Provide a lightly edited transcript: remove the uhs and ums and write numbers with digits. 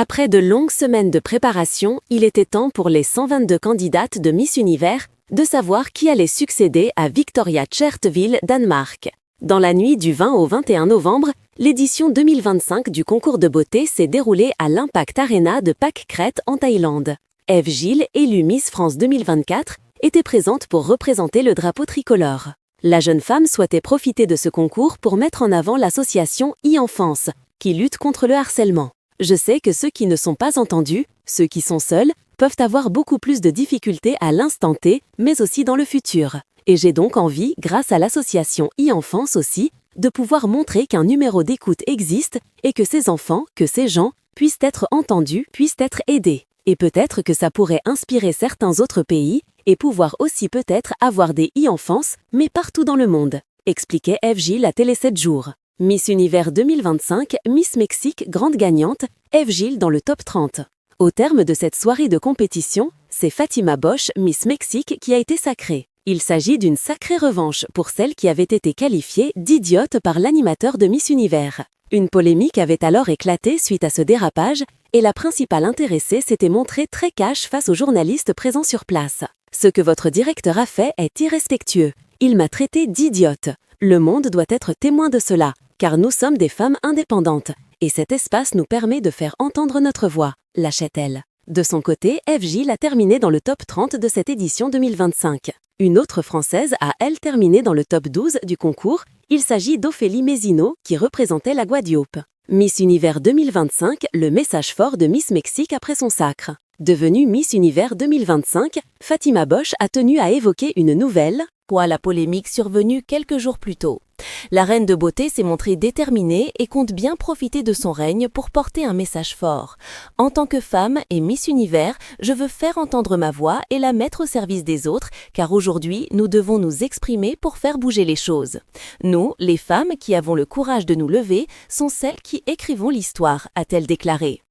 Après de longues semaines de préparation, il était temps pour les 122 candidates de Miss Univers de savoir qui allait succéder à Victoria Tcherteville, Danemark. Dans la nuit du 20 au 21 novembre, l'édition 2025 du concours de beauté s'est déroulée à l'Impact Arena de Phuket en Thaïlande. Ève Gilles, élue Miss France 2024, était présente pour représenter le drapeau tricolore. La jeune femme souhaitait profiter de ce concours pour mettre en avant l'association e-Enfance, qui lutte contre le harcèlement. Je sais que ceux qui ne sont pas entendus, ceux qui sont seuls, peuvent avoir beaucoup plus de difficultés à l'instant T, mais aussi dans le futur. Et j'ai donc envie, grâce à l'association e-Enfance aussi, de pouvoir montrer qu'un numéro d'écoute existe et que ces enfants, que ces gens, puissent être entendus, puissent être aidés. Et peut-être que ça pourrait inspirer certains autres pays et pouvoir aussi peut-être avoir des e-Enfance, mais partout dans le monde, expliquait Ève Gilles à Télé 7 jours. Miss Univers 2025, Miss Mexique, grande gagnante, Ève Gilles dans le top 30. Au terme de cette soirée de compétition, c'est Fatima Bosch, Miss Mexique, qui a été sacrée. Il s'agit d'une sacrée revanche pour celle qui avait été qualifiée d'idiote par l'animateur de Miss Univers. Une polémique avait alors éclaté suite à ce dérapage, et la principale intéressée s'était montrée très cash face aux journalistes présents sur place. Ce que votre directeur a fait est irrespectueux. Il m'a traité d'idiote. Le monde doit être témoin de cela, car nous sommes des femmes indépendantes, et cet espace nous permet de faire entendre notre voix, lâchait-elle. De son côté, Ève Gilles a terminé dans le top 30 de cette édition 2025. Une autre Française a, elle, terminé dans le top 12 du concours. Il s'agit d'Ophélie Mézino, qui représentait la Guadeloupe. Miss Univers 2025, le message fort de Miss Mexique après son sacre. Devenue Miss Univers 2025, Fatima Bosch a tenu à évoquer une nouvelle à la polémique survenue quelques jours plus tôt. La reine de beauté s'est montrée déterminée et compte bien profiter de son règne pour porter un message fort. En tant que femme et Miss Univers, je veux faire entendre ma voix et la mettre au service des autres, car aujourd'hui, nous devons nous exprimer pour faire bouger les choses. Nous, les femmes qui avons le courage de nous lever, sont celles qui écrivons l'histoire, a-t-elle déclaré.